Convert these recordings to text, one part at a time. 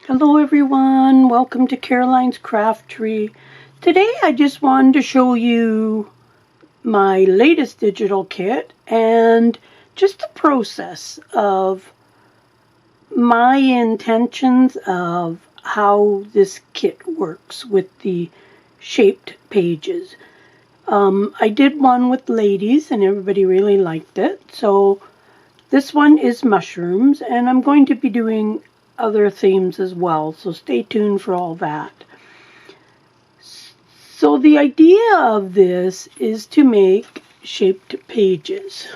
Hello everyone, welcome to Caroline's Craft Tree. Today I just wanted to show you my latest digital kit and just the process of my intentions of how this kit works with the shaped pages. I did one with ladies and everybody really liked it, so this one is mushrooms, and I'm going to be doing other themes as well, so stay tuned for all that. So the idea of this is to make shaped pages.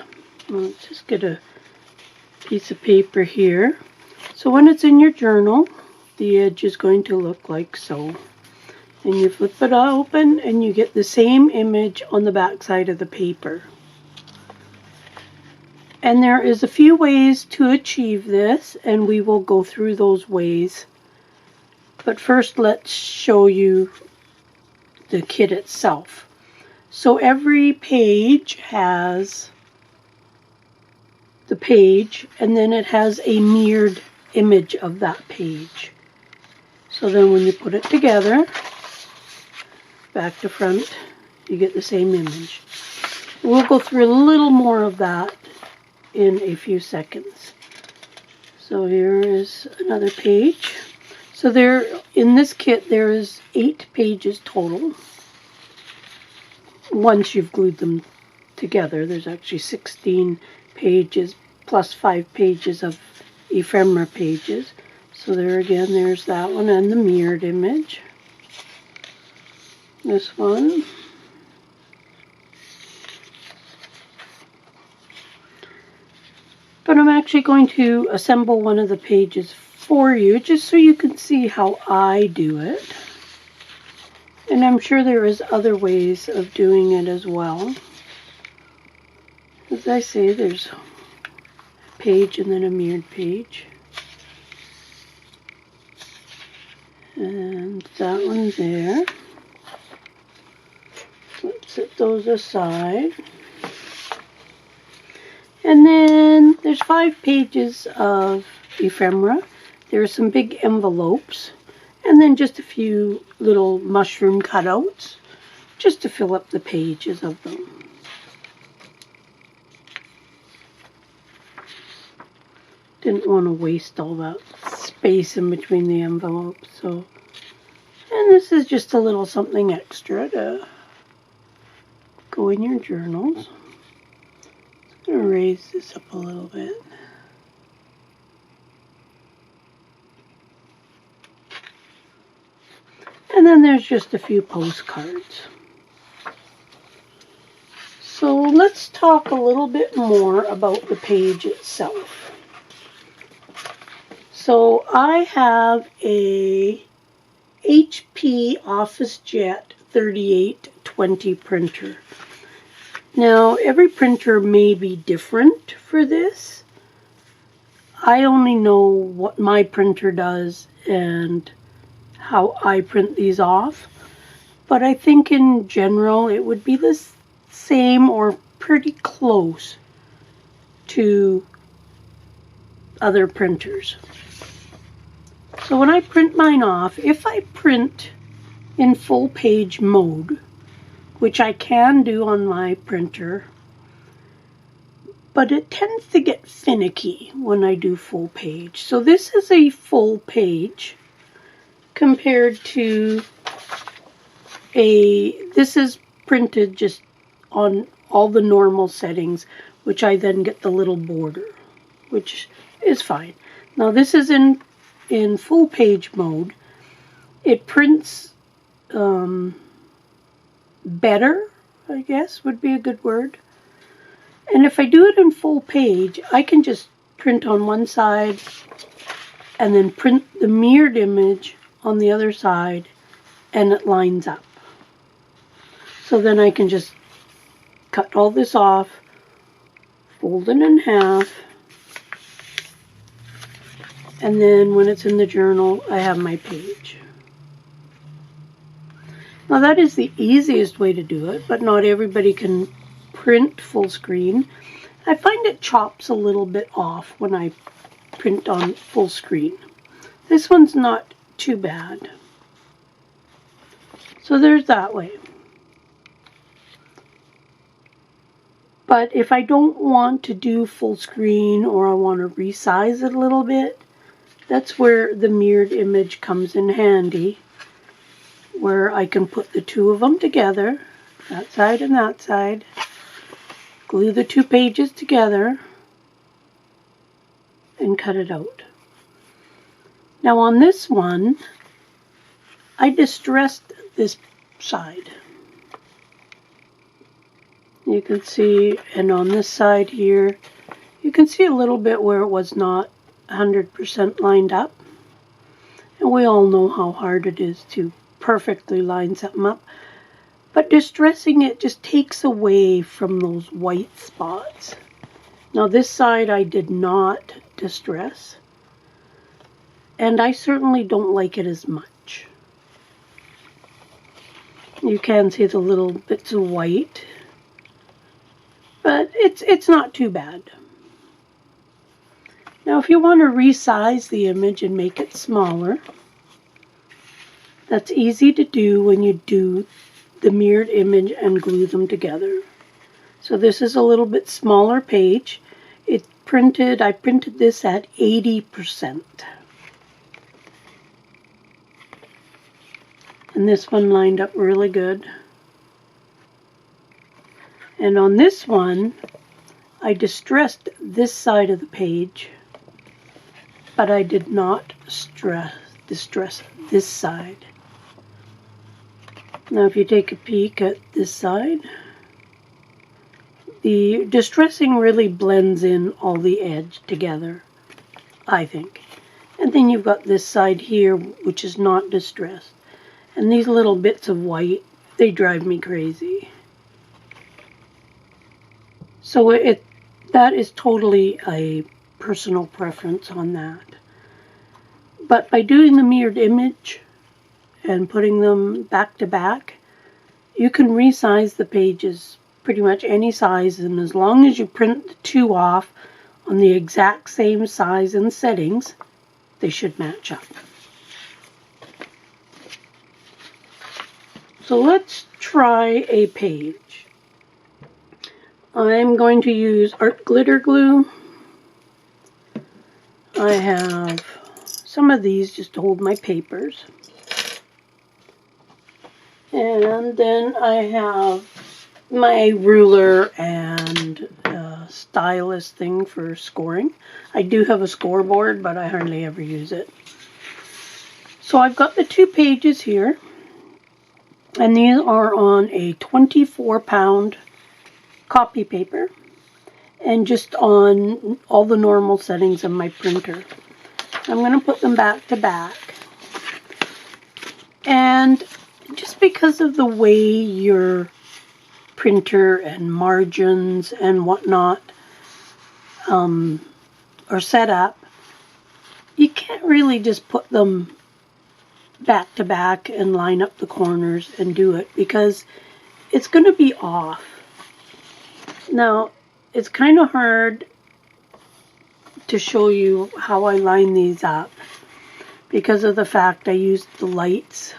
Let's just get a piece of paper here. So when it's in your journal, the edge is going to look like so. And you flip it open and you get the same image on the back side of the paper. And there is a few ways to achieve this, and we will go through those ways. But first, let's show you the kit itself. So every page has the page, and then it has a mirrored image of that page. So then when you put it together, back to front, you get the same image. We'll go through a little more of that in a few seconds. So here is another page. So there, in this kit, there is 8 pages total. Once you've glued them together, there's actually 16 pages plus 5 pages of ephemera pages. So there again, there's that one and the mirrored image. This one. But I'm actually going to assemble one of the pages for you, just so you can see how I do it. And I'm sure there is other ways of doing it as well. As I say, there's a page and then a mirrored page. And that one there. Let's set those aside. And then there's 5 pages of ephemera. There are some big envelopes. And then just a few little mushroom cutouts, just to fill up the pages of them. Didn't want to waste all that space in between the envelopes. So, and this is just a little something extra to go in your journals. I'm going to raise this up a little bit. And then there's just a few postcards. So let's talk a little bit more about the page itself. So I have a HP OfficeJet 3820 printer. Now, every printer may be different for this. I only know what my printer does and how I print these off. But I think in general it would be the same or pretty close to other printers. So when I print mine off, if I print in full page mode, which I can do on my printer, but it tends to get finicky when I do full page. So this is a full page compared to this is printed just on all the normal settings, which I then get the little border, which is fine. Now this is in full page mode. It prints better, I guess would be a good word. And if I do it in full page, I can just print on one side and then print the mirrored image on the other side, and it lines up. So then I can just cut all this off, fold it in half, and then when it's in the journal, I have my page. Now that is the easiest way to do it, but not everybody can print full screen. I find it chops a little bit off when I print on full screen. This one's not too bad. So there's that way. But if I don't want to do full screen or I want to resize it a little bit, that's where the mirrored image comes in handy, where I can put the two of them together, that side and that side, glue the two pages together, and cut it out. Now on this one, I distressed this side. You can see, and on this side here, you can see a little bit where it was not 100% lined up. And we all know how hard it is to perfectly line something up. But distressing it just takes away from those white spots. Now this side I did not distress. And I certainly don't like it as much. You can see the little bits of white. But it's not too bad. Now if you want to resize the image and make it smaller, that's easy to do when you do the mirrored image and glue them together. So this is a little bit smaller page. I printed this at 80%. And this one lined up really good. And on this one, I distressed this side of the page, but I did not distress this side. Now if you take a peek at this side, the distressing really blends in all the edge together, I think. And then you've got this side here, which is not distressed. And these little bits of white, they drive me crazy. So that is totally a personal preference on that. But by doing the mirrored image and putting them back to back, you can resize the pages pretty much any size, and as long as you print the two off on the exact same size and settings, they should match up. So let's try a page. I'm going to use art glitter glue. I have some of these just to hold my papers. And then I have my ruler and stylus thing for scoring. I do have a scoreboard, but I hardly ever use it. So I've got the two pages here. And these are on a 24-pound copy paper and just on all the normal settings of my printer. I'm going to put them back to back. And just because of the way your printer and margins and whatnot are set up, you can't really just put them back to back and line up the corners and do it because it's going to be off. Now, it's kind of hard to show you how I line these up because of the fact I used the lights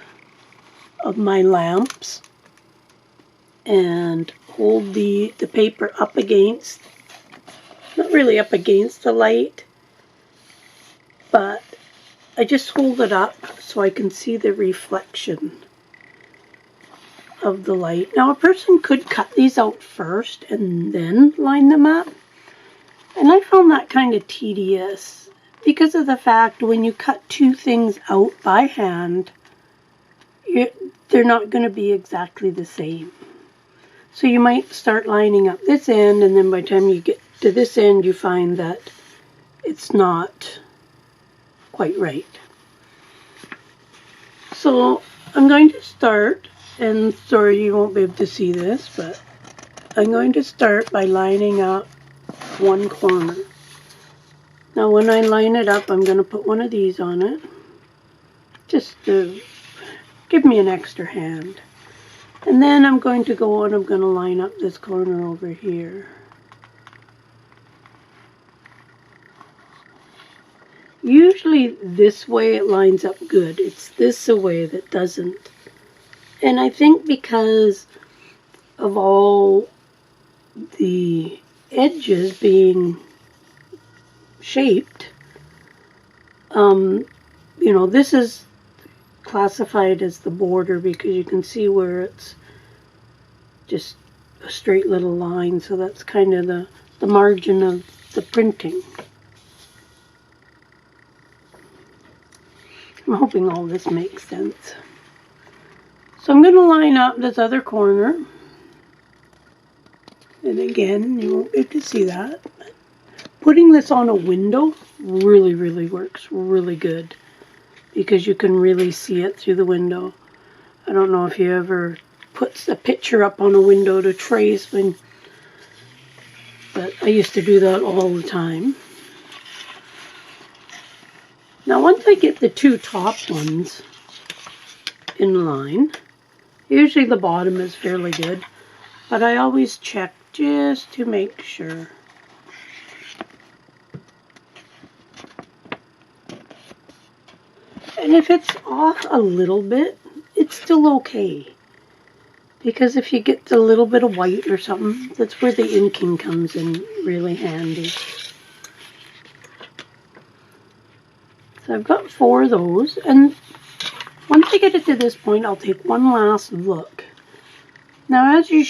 of my lamps and hold the paper up against, not really up against the light, but I just hold it up so I can see the reflection of the light. Now a person could cut these out first and then line them up. And I found that kind of tedious because of the fact when you cut two things out by hand, they're not going to be exactly the same. So you might start lining up this end, and then by the time you get to this end, you find that it's not quite right. So I'm going to start, and sorry you won't be able to see this, but I'm going to start by lining up one corner. Now when I line it up, I'm going to put one of these on it, just to give me an extra hand. And then I'm going to go on, I'm going to line up this corner over here. Usually this way it lines up good. It's this way that doesn't. And I think because of all the edges being shaped, you know, this is classified as the border because you can see where it's just a straight little line, so that's kind of the margin of the printing. I'm hoping all this makes sense. So I'm going to line up this other corner, and again, you won't be able to see that. Putting this on a window really works really good because you can really see it through the window. I don't know if you ever put a picture up on a window to trace, but I used to do that all the time. Now once I get the two top ones in line, usually the bottom is fairly good, but I always check just to make sure. And if it's off a little bit, it's still okay. Because if you get a little bit of white or something, that's where the inking comes in really handy. So I've got 4 of those, and once I get it to this point, I'll take one last look. Now as you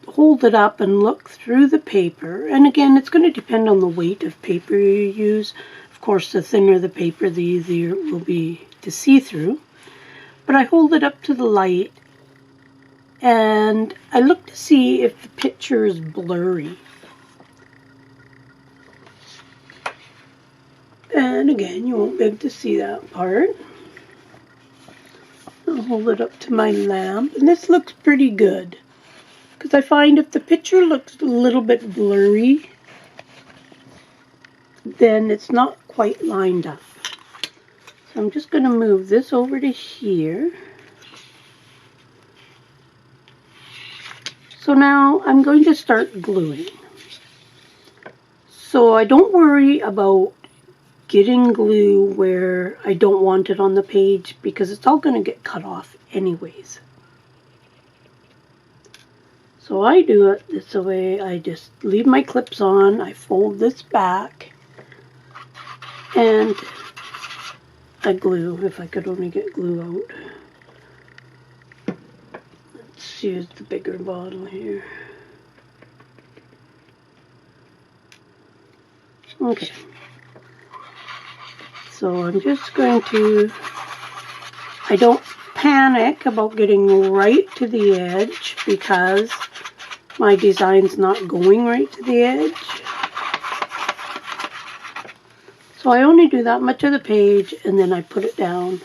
hold it up and look through the paper, and again, it's going to depend on the weight of paper you use. Of course, the thinner the paper, the easier it will be to see through. But I hold it up to the light, and I look to see if the picture is blurry. And again, you won't be able to see that part. I'll hold it up to my lamp, and this looks pretty good. Because I find if the picture looks a little bit blurry, then it's not quite lined up. So I'm just going to move this over to here. So now I'm going to start gluing. So I don't worry about getting glue where I don't want it on the page because it's all going to get cut off anyways. So I do it this way. I just leave my clips on, I fold this back, and I glue, if I could only get glue out. Let's use the bigger bottle here. Okay. So I'm just going to, I don't panic about getting right to the edge because my design's not going right to the edge. So I only do that much of the page and then I put it down.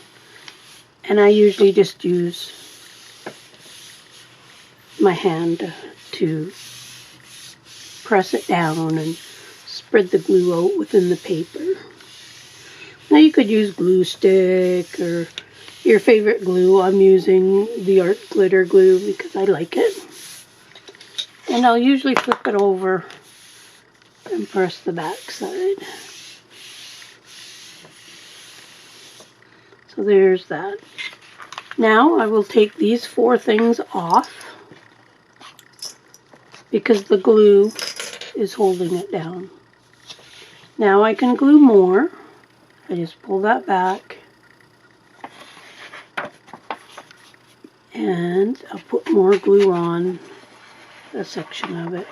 And I usually just use my hand to press it down and spread the glue out within the paper. Now you could use glue stick or your favorite glue. I'm using the Art Glitter glue because I like it. And I'll usually flip it over and press the back side. So there's that. Now I will take these 4 things off because the glue is holding it down. Now I can glue more. I just pull that back and I'll put more glue on a section of it.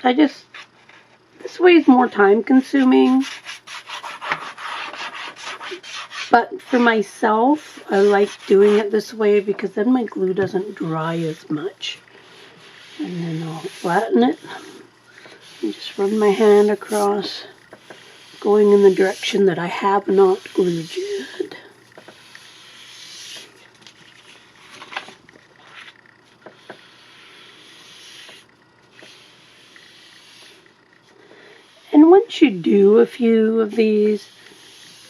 This way is more time consuming, but for myself I like doing it this way because then my glue doesn't dry as much. And then I'll flatten it and just run my hand across, going in the direction that I have not glued yet. And once you do a few of these,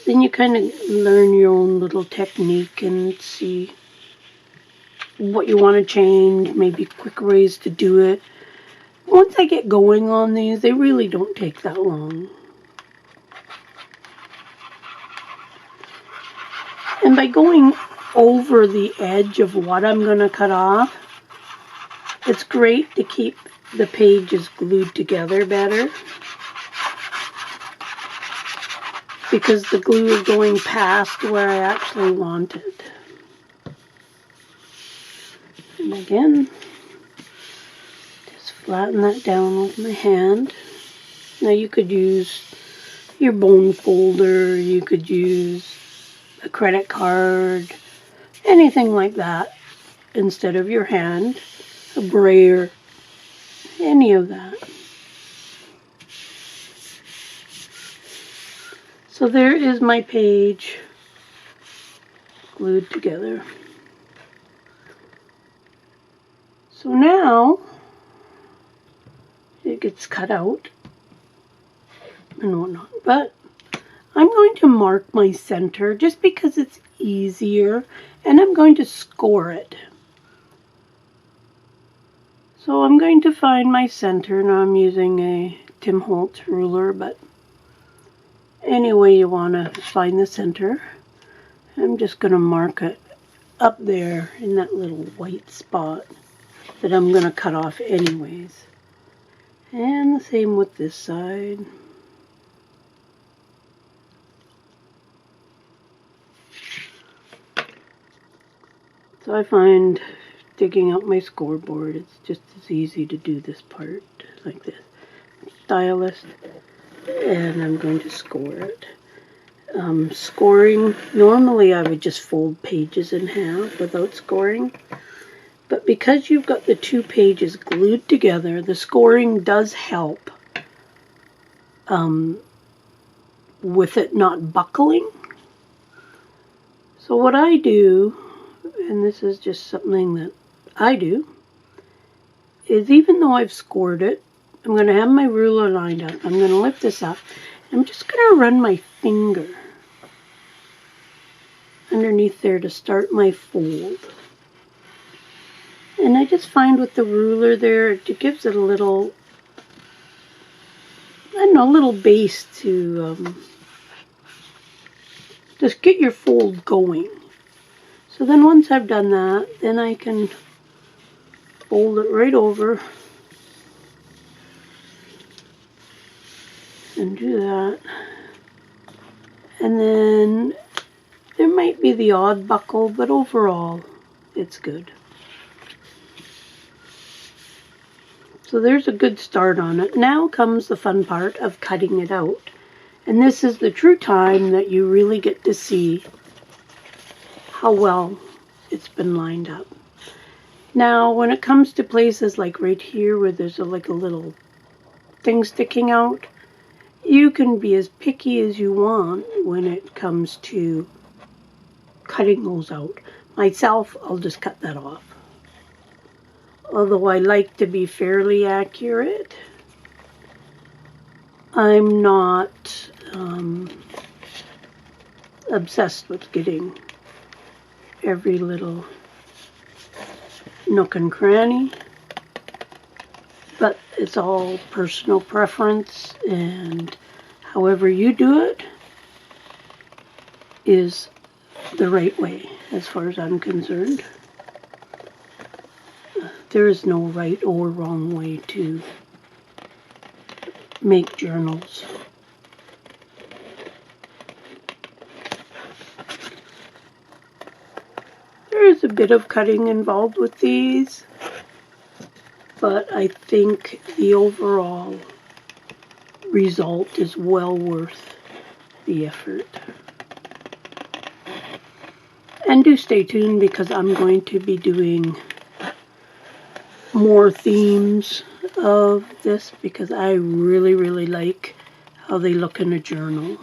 then you kind of learn your own little technique and see what you want to change, maybe quick ways to do it. Once I get going on these, they really don't take that long. And by going over the edge of what I'm going to cut off, it's great to keep the pages glued together better, because the glue is going past where I actually want it. And again, just flatten that down with my hand. Now you could use your bone folder, you could use a credit card, anything like that instead of your hand, a brayer, any of that. So there is my page glued together. So now it gets cut out and whatnot, but I'm going to mark my center just because it's easier, and I'm going to score it. So I'm going to find my center. Now I'm using a Tim Holtz ruler, but any way you want to find the center. I'm just going to mark it up there in that little white spot that I'm going to cut off anyways. And the same with this side. So I find digging out my scoreboard, it's just as easy to do this part like this. Stylus, and I'm going to score it. Scoring, normally I would just fold pages in half without scoring, but because you've got the two pages glued together, the scoring does help with it not buckling. So what I do, and this is just something that I do, is even though I've scored it, I'm going to have my ruler lined up. I'm going to lift this up. I'm just going to run my finger underneath there to start my fold. And I just find with the ruler there, it gives it a little, I don't know, a little base to just get your fold going. So then once I've done that, then I can fold it right over and do that. And then there might be the odd buckle, but overall it's good. So there's a good start on it. Now comes the fun part of cutting it out. And this is the true time that you really get to see how well it's been lined up. Now, when it comes to places like right here where there's like a little thing sticking out, you can be as picky as you want when it comes to cutting those out. Myself, I'll just cut that off. Although I like to be fairly accurate, I'm not obsessed with getting every little nook and cranny, but it's all personal preference, and however you do it is the right way as far as I'm concerned. There is no right or wrong way to make journals. There is a bit of cutting involved with these, but I think the overall result is well worth the effort. And do stay tuned, because I'm going to be doing more themes of this, because I really, really like how they look in a journal.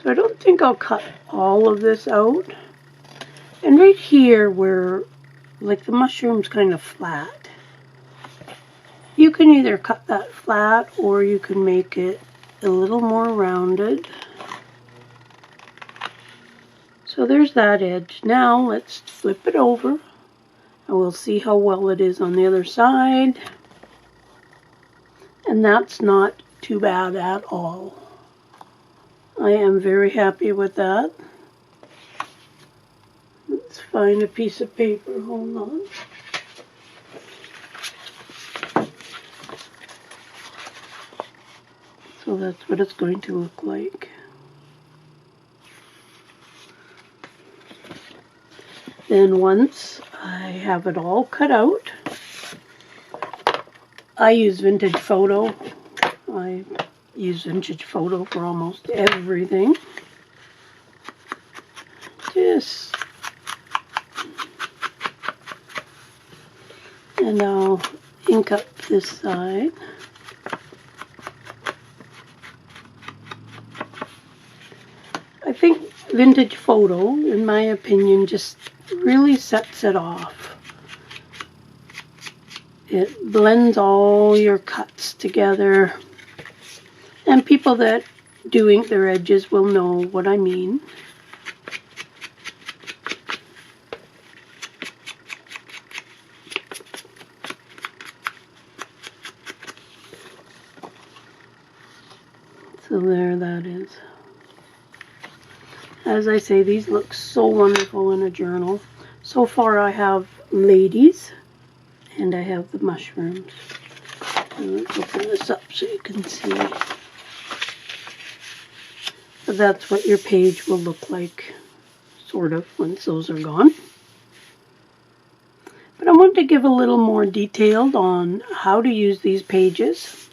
So I don't think I'll cut all of this out. And right here where like the mushroom's kind of flat, you can either cut that flat or you can make it a little more rounded. So there's that edge. Now let's flip it over and we'll see how well it is on the other side. And that's not too bad at all. I am very happy with that. Let's find a piece of paper. Hold on. So that's what it's going to look like. Then once I have it all cut out, I use Vintage Photo. I use Vintage Photo for almost everything. And I'll ink up this side. I think Vintage Photo, in my opinion, just really sets it off. It blends all your cuts together. And people that do ink their edges will know what I mean. So there that is. As I say, these look so wonderful in a journal. So far I have ladies and I have the mushrooms. And let's open this up so you can see. But that's what your page will look like, sort of, once those are gone. But I want to give a little more detailed on how to use these pages.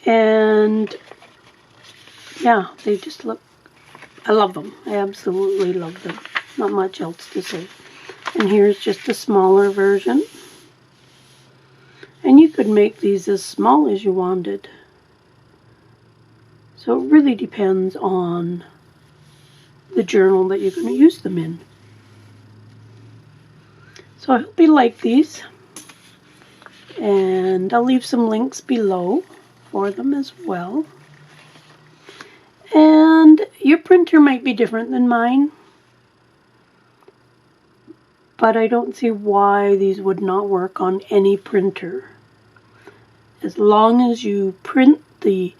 And yeah, they just look, I love them. I absolutely love them. Not much else to say. And here's just a smaller version. And you could make these as small as you wanted. So it really depends on the journal that you're going to use them in. So I hope you like these. And I'll leave some links below for them as well. And your printer might be different than mine, but I don't see why these would not work on any printer. As long as you print the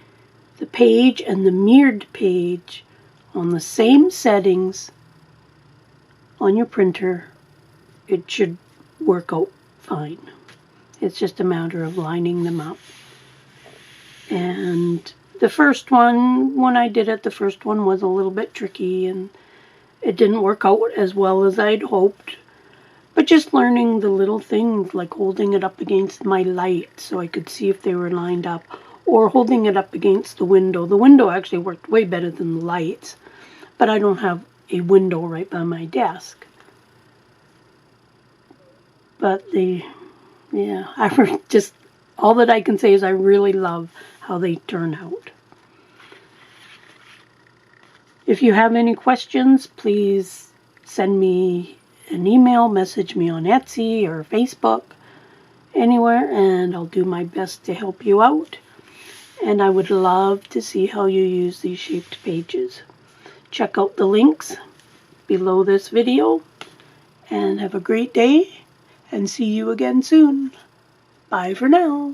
page and the mirrored page on the same settings on your printer, it should work out fine. It's just a matter of lining them up. And the first one, when I did it, the first one was a little bit tricky and it didn't work out as well as I'd hoped. But just learning the little things like holding it up against my light so I could see if they were lined up, or holding it up against the window. The window actually worked way better than the lights, but I don't have a window right by my desk. But all that I can say is I really love how they turn out. If you have any questions, please send me an email, message me on Etsy or Facebook, anywhere, and I'll do my best to help you out. And I would love to see how you use these shaped pages. Check out the links below this video, and have a great day, and see you again soon. Bye for now.